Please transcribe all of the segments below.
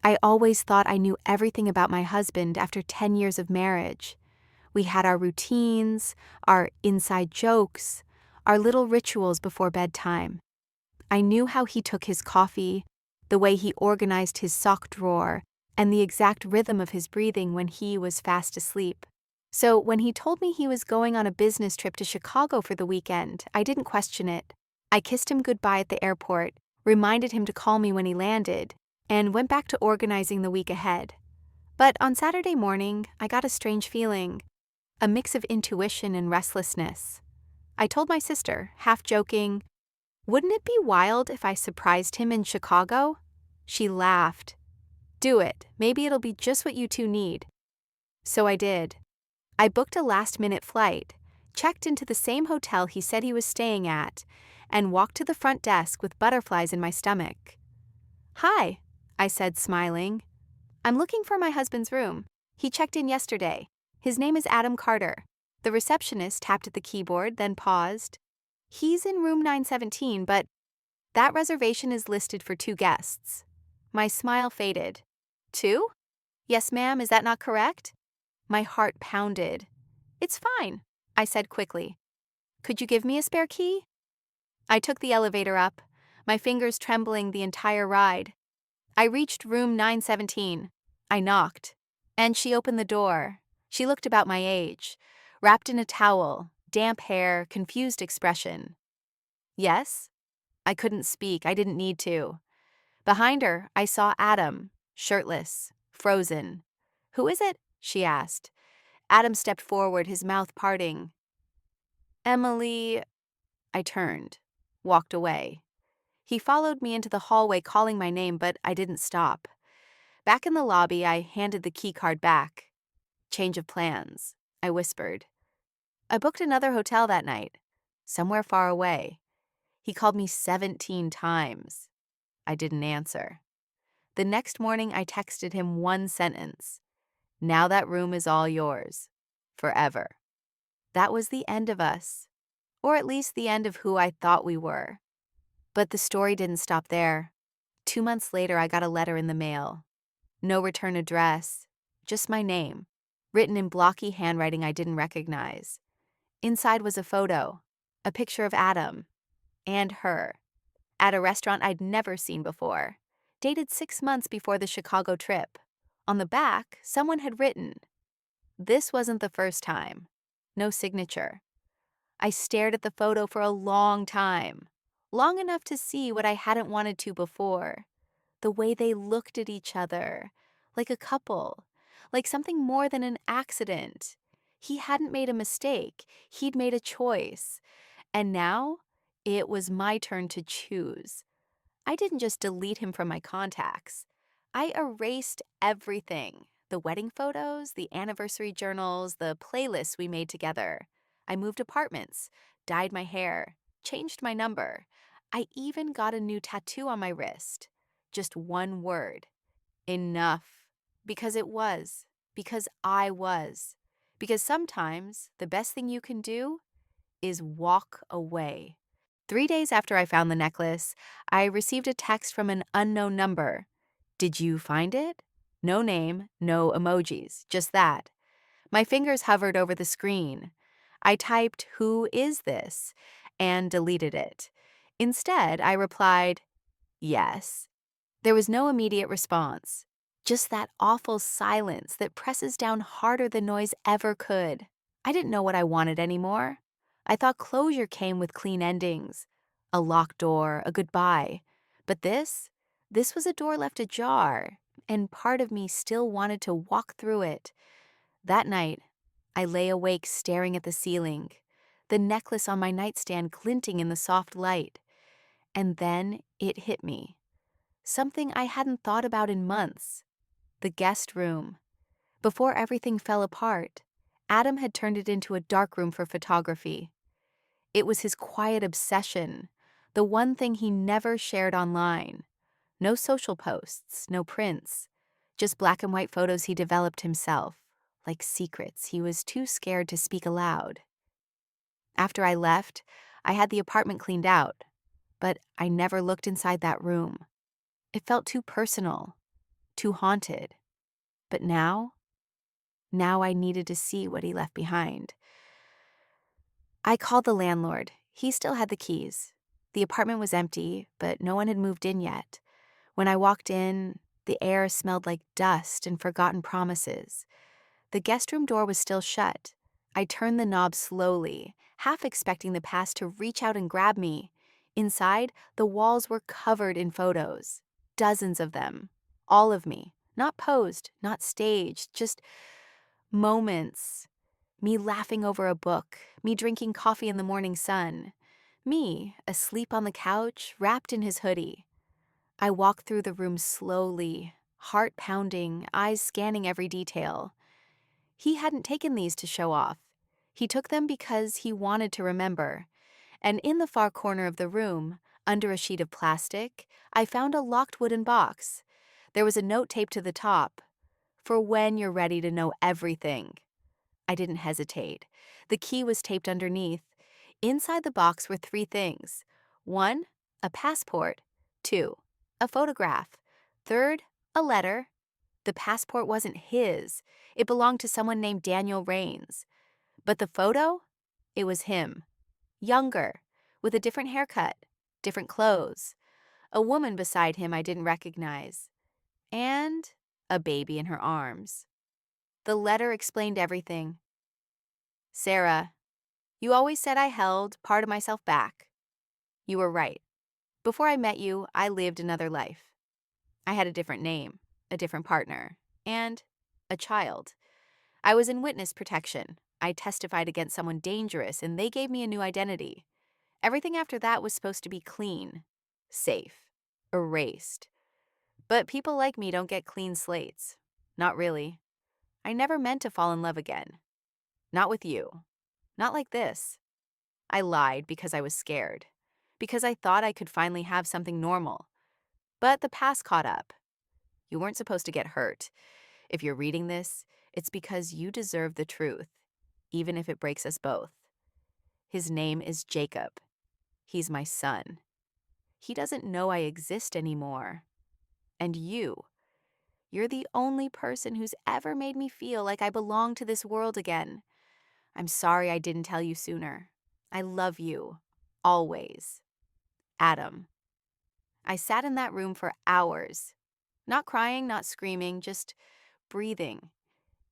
I always thought I knew everything about my husband after 10 years of marriage. We had our routines, our inside jokes, our little rituals before bedtime. I knew how he took his coffee, the way he organized his sock drawer, and the exact rhythm of his breathing when he was fast asleep. So when he told me he was going on a business trip to Chicago for the weekend, I didn't question it. I kissed him goodbye at the airport, reminded him to call me when he landed, and went back to organizing the week ahead. But on Saturday morning, I got a strange feeling, a mix of intuition and restlessness. I told my sister, half joking, "Wouldn't it be wild if I surprised him in Chicago?" She laughed. "Do it. Maybe it'll be just what you two need." So I did. I booked a last-minute flight, checked into the same hotel he said he was staying at, and walked to the front desk with butterflies in my stomach. "Hi," I said, smiling. "I'm looking for my husband's room. He checked in yesterday. His name is Adam Carter." The receptionist tapped at the keyboard, then paused. "He's in room 917, but that reservation is listed for 2 guests." My smile faded. "Two? Yes, ma'am, is that not correct?" My heart pounded. "It's fine," I said quickly. "Could you give me a spare key?" I took the elevator up, my fingers trembling the entire ride. I reached room 917. I knocked, and she opened the door. She looked about my age, wrapped in a towel, damp hair, confused expression. "Yes?" I couldn't speak. I didn't need to. Behind her, I saw Adam, shirtless, frozen. "Who is it?" she asked. Adam stepped forward, his mouth parting. "Emily." I turned, walked away. He followed me into the hallway calling my name, but I didn't stop. Back in the lobby, I handed the key card back. "Change of plans," I whispered. I booked another hotel that night, somewhere far away. He called me 17 times. I didn't answer. The next morning, I texted him one sentence. "Now that room is all yours. Forever." That was the end of us, or at least the end of who I thought we were. But the story didn't stop there. 2 months later, I got a letter in the mail. No return address, just my name, written in blocky handwriting I didn't recognize. Inside was a photo, a picture of Adam and her, at a restaurant I'd never seen before, dated 6 months before the Chicago trip. On the back, someone had written, "This wasn't the first time." No signature. I stared at the photo for a long time, long enough to see what I hadn't wanted to before. The way they looked at each other, like a couple, like something more than an accident. He hadn't made a mistake, he'd made a choice. And now, it was my turn to choose. I didn't just delete him from my contacts. I erased everything. The wedding photos, the anniversary journals, the playlists we made together. I moved apartments, dyed my hair, changed my number. I even got a new tattoo on my wrist. Just one word. Enough. Because it was. Because I was. Because sometimes the best thing you can do is walk away. 3 days after I found the necklace, I received a text from an unknown number. "Did you find it?" No name, no emojis, just that. My fingers hovered over the screen. I typed, "Who is this?" and deleted it. Instead, I replied, "Yes." There was no immediate response, just that awful silence that presses down harder than noise ever could. I didn't know what I wanted anymore. I thought closure came with clean endings, a locked door, a goodbye. But this was a door left ajar, and part of me still wanted to walk through it. That night, I lay awake staring at the ceiling, the necklace on my nightstand glinting in the soft light. And then it hit me. Something I hadn't thought about in months. The guest room. Before everything fell apart, Adam had turned it into a darkroom for photography. It was his quiet obsession, the one thing he never shared online. No social posts, no prints, just black and white photos he developed himself, like secrets he was too scared to speak aloud. After I left, I had the apartment cleaned out, but I never looked inside that room. It felt too personal, too haunted. But now I needed to see what he left behind. I called the landlord. He still had the keys. The apartment was empty, but no one had moved in yet. When I walked in, the air smelled like dust and forgotten promises. The guest room door was still shut. I turned the knob slowly, half expecting the past to reach out and grab me. Inside, the walls were covered in photos. Dozens of them. All of me. Not posed, not staged, just moments. Me laughing over a book, me drinking coffee in the morning sun, me asleep on the couch, wrapped in his hoodie. I walked through the room slowly, heart pounding, eyes scanning every detail. He hadn't taken these to show off. He took them because he wanted to remember. And in the far corner of the room, under a sheet of plastic, I found a locked wooden box. There was a note taped to the top, "For when you're ready to know everything." I didn't hesitate. The key was taped underneath. Inside the box were 3 things. 1, a passport. 2, a photograph. 3rd, a letter. The passport wasn't his. It belonged to someone named Daniel Rains. But the photo? It was him. Younger, with a different haircut, different clothes. A woman beside him I didn't recognize. And a baby in her arms. The letter explained everything. "Sarah, you always said I held part of myself back. You were right. Before I met you, I lived another life. I had a different name, a different partner, and a child. I was in witness protection. I testified against someone dangerous, and they gave me a new identity. Everything after that was supposed to be clean, safe, erased. But people like me don't get clean slates. Not really. I never meant to fall in love again. Not with you. Not like this. I lied because I was scared. Because I thought I could finally have something normal. But the past caught up. You weren't supposed to get hurt. If you're reading this, it's because you deserve the truth, even if it breaks us both. His name is Jacob. He's my son. He doesn't know I exist anymore. And you're the only person who's ever made me feel like I belong to this world again. I'm sorry I didn't tell you sooner. I love you. Always. Adam." I sat in that room for hours. Not crying, not screaming, just breathing.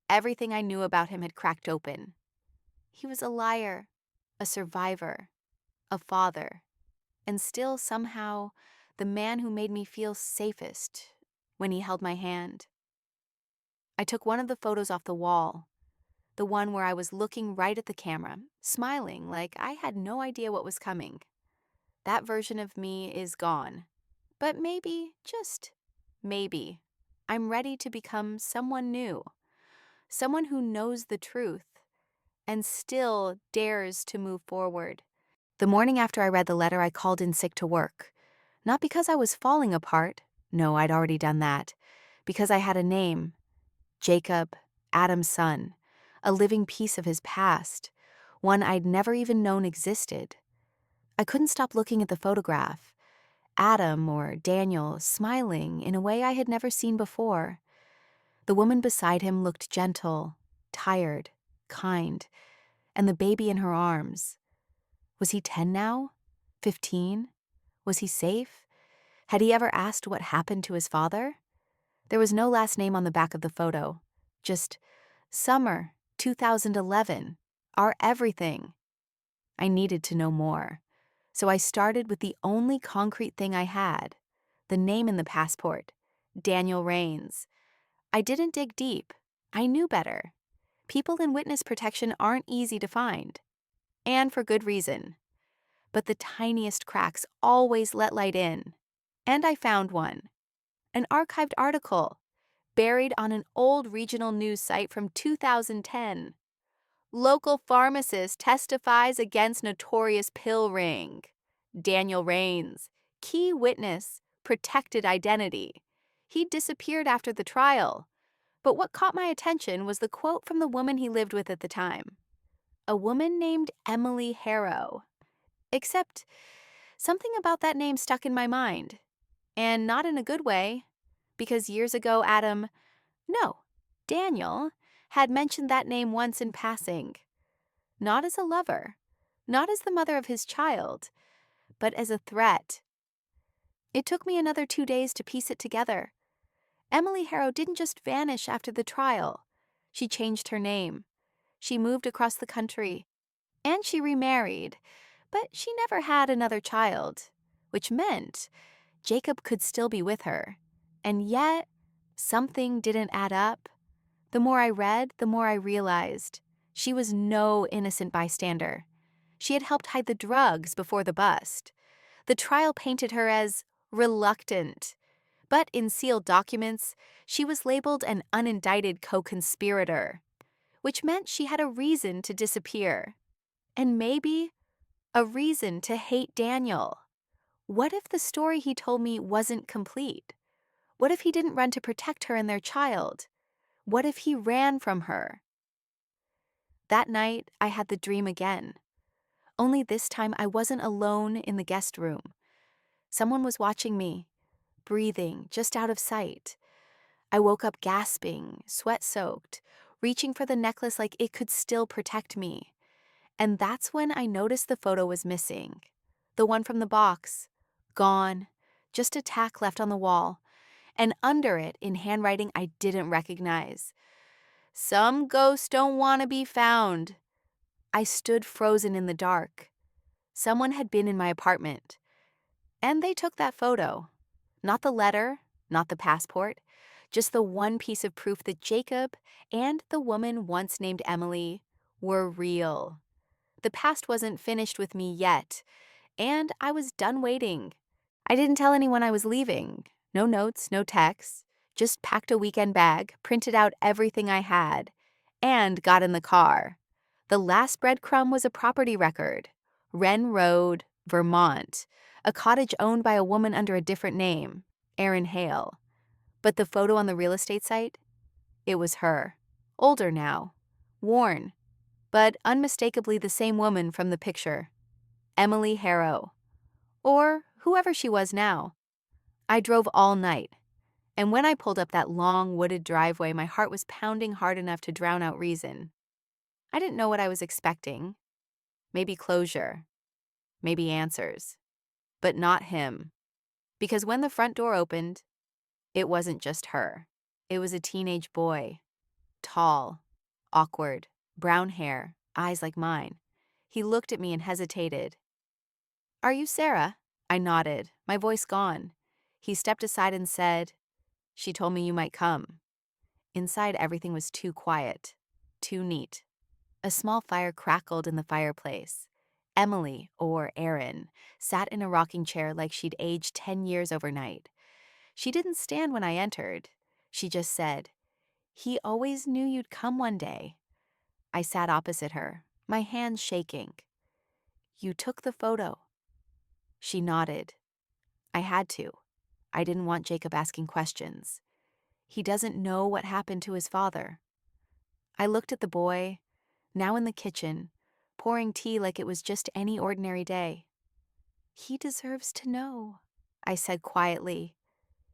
Everything I knew about him had cracked open. He was a liar, a survivor, a father, and still somehow the man who made me feel safest when he held my hand. I took one of the photos off the wall, the one where I was looking right at the camera, smiling like I had no idea what was coming. That version of me is gone. But maybe, just maybe, I'm ready to become someone new, someone who knows the truth and still dares to move forward. The morning after I read the letter, I called in sick to work. Not because I was falling apart. No, I'd already done that. Because I had a name. Jacob, Adam's son. A living piece of his past. One I'd never even known existed. I couldn't stop looking at the photograph. Adam, or Daniel, smiling in a way I had never seen before. The woman beside him looked gentle, tired, kind, and the baby in her arms. Was he 10 now? 15? Was he safe? Had he ever asked what happened to his father? There was no last name on the back of the photo. Just summer 2011, our everything. I needed to know more. So I started with the only concrete thing I had, the name in the passport, Daniel Rains. I didn't dig deep. I knew better. People in witness protection aren't easy to find. And for good reason. But the tiniest cracks always let light in. And I found one. An archived article, buried on an old regional news site from 2010. Local pharmacist testifies against notorious pill ring. Daniel Rains, key witness, protected identity. He'd disappeared after the trial. But what caught my attention was the quote from the woman he lived with at the time. A woman named Emily Harrow. Except something about that name stuck in my mind. And not in a good way. Because years ago, no, Daniel, had mentioned that name once in passing. Not as a lover, not as the mother of his child, but as a threat. It took me another 2 days to piece it together. Emily Harrow didn't just vanish after the trial. She changed her name. She moved across the country. And she remarried. But she never had another child, which meant Jacob could still be with her. And yet, something didn't add up. The more I read, the more I realized she was no innocent bystander. She had helped hide the drugs before the bust. The trial painted her as reluctant. But in sealed documents, she was labeled an unindicted co-conspirator, which meant she had a reason to disappear. And maybe a reason to hate Daniel. What if the story he told me wasn't complete? What if he didn't run to protect her and their child? What if he ran from her? That night, I had the dream again. Only this time, I wasn't alone in the guest room. Someone was watching me, breathing just out of sight. I woke up gasping, sweat-soaked, reaching for the necklace like it could still protect me. And that's when I noticed the photo was missing. The one from the box. Gone. Just a tack left on the wall. And under it, in handwriting I didn't recognize. "Some ghosts don't want to be found." I stood frozen in the dark. Someone had been in my apartment. And they took that photo. Not the letter, not the passport, just the one piece of proof that Jacob and the woman once named Emily were real. The past wasn't finished with me yet, and I was done waiting. I didn't tell anyone I was leaving. No notes, no texts. Just packed a weekend bag, printed out everything I had, and got in the car. The last breadcrumb was a property record. Wren Road, Vermont. A cottage owned by a woman under a different name, Erin Hale. But the photo on the real estate site? It was her. Older now. Worn. But unmistakably the same woman from the picture. Emily Harrow. Or whoever she was now. I drove all night. And when I pulled up that long, wooded driveway, my heart was pounding hard enough to drown out reason. I didn't know what I was expecting. Maybe closure. Maybe answers. But not him. Because when the front door opened, it wasn't just her. It was a teenage boy. Tall. Awkward. Brown hair. Eyes like mine. He looked at me and hesitated. "Are you Sarah?" I nodded, my voice gone. He stepped aside and said, "She told me you might come." Inside, everything was too quiet. Too neat. A small fire crackled in the fireplace. Emily, or Erin, sat in a rocking chair like she'd aged 10 years overnight. She didn't stand when I entered. She just said, "He always knew you'd come one day." I sat opposite her, my hands shaking. "You took the photo." She nodded. I had to. I didn't want Jacob asking questions. He doesn't know what happened to his father. I looked at the boy, now in the kitchen, pouring tea like it was just any ordinary day. "He deserves to know," I said quietly.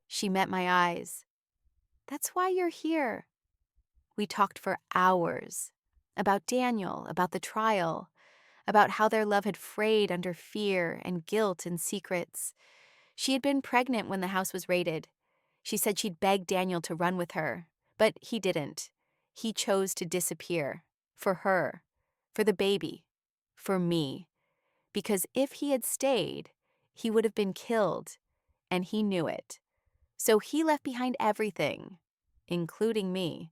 She met my eyes. "That's why you're here." We talked for hours. About Daniel, about the trial, about how their love had frayed under fear and guilt and secrets. She had been pregnant when the house was raided. She said she'd begged Daniel to run with her, but he didn't. He chose to disappear. For her. For the baby. For me. Because if he had stayed, he would have been killed, and he knew it. So he left behind everything, including me.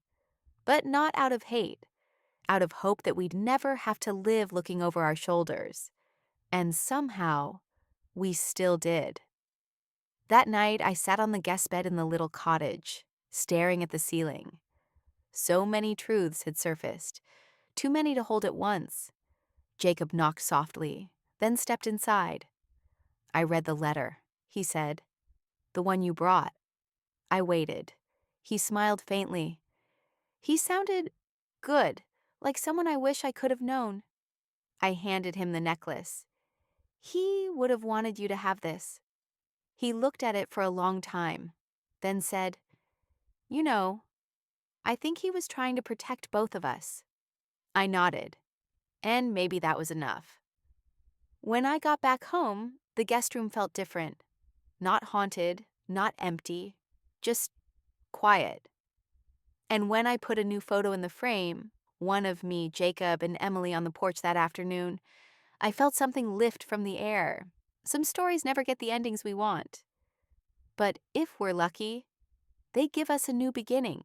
But not out of hate, out of hope that we'd never have to live looking over our shoulders. And somehow, we still did. That night, I sat on the guest bed in the little cottage, staring at the ceiling. So many truths had surfaced, too many to hold at once. Jacob knocked softly, then stepped inside. "I read the letter," he said. "The one you brought." I waited. He smiled faintly. He sounded good, like someone I wish I could have known. I handed him the necklace. "He would have wanted you to have this." He looked at it for a long time, then said, You know, I think he was trying to protect both of us. I nodded, and maybe that was enough. When I got back home, the guest room felt different. Not haunted, not empty, just quiet. And when I put a new photo in the frame, one of me, Jacob, and Emily on the porch that afternoon, I felt something lift from the air. Some stories never get the endings we want. But if we're lucky, they give us a new beginning.